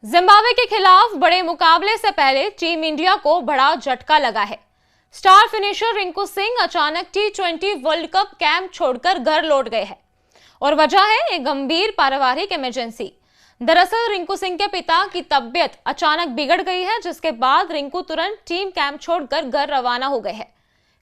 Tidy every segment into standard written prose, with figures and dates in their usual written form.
Zimbabwe के खिलाफ बड़े मुकाबले से पहले टीम इंडिया को बड़ा झटका लगा है। स्टार फिनिशर रिंकू सिंह अचानक T20 वर्ल्ड कप कैंप छोड़कर घर लौट गए हैं और वजह है एक गंभीर पारिवारिक इमरजेंसी। दरअसल रिंकू सिंह के पिता की तबीयत अचानक बिगड़ गई है, जिसके बाद रिंकू तुरंत टीम कैंप छोड़कर घर रवाना हो गए हैं।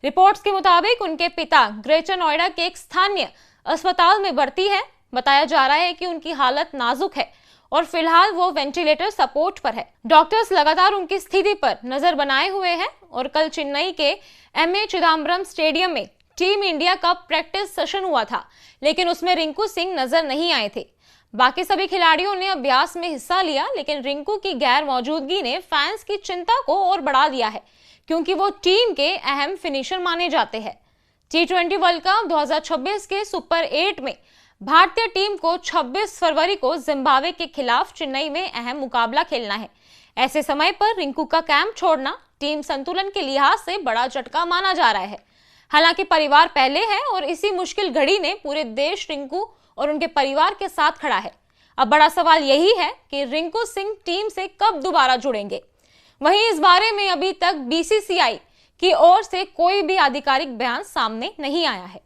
रिपोर्ट्स के मुताबिक उनके पिता ग्रेटर नोएडा के एक स्थानीय अस्पताल में भर्ती है। बताया जा रहा है कि उनकी हालत नाजुक है और फिलहाल वो वेंटिलेटर सपोर्ट पर है। डॉक्टर्स लगातार उनकी स्थिति पर नजर बनाए हुए हैं और कल चेन्नई के एमए चिदम्बरम स्टेडियम में टीम इंडिया का प्रैक्टिस सेशन हुआ था, लेकिन उसमें रिंकू सिंह नजर नहीं आए थे। बाकी सभी खिलाड़ियों ने अभ्यास में हिस्सा लिया, लेकिन रिंकू की गैर मौजूदगी ने फैंस की चिंता को और बढ़ा दिया है, क्योंकि वो टीम के अहम फिनिशर माने जाते हैं। T20 वर्ल्ड कप 2026 के सुपर 8 में भारतीय टीम को 26 फरवरी को जिम्बाब्वे के खिलाफ चेन्नई में अहम मुकाबला खेलना है। ऐसे समय पर रिंकू का कैंप छोड़ना टीम संतुलन के लिहाज से बड़ा झटका माना जा रहा है। हालांकि परिवार पहले है और इसी मुश्किल घड़ी ने पूरे देश रिंकू और उनके परिवार के साथ खड़ा है। अब बड़ा सवाल यही है कि रिंकू सिंह टीम से कब दोबारा जुड़ेंगे। वहीं इस बारे में अभी तक BCCI की ओर से कोई भी आधिकारिक बयान सामने नहीं आया है।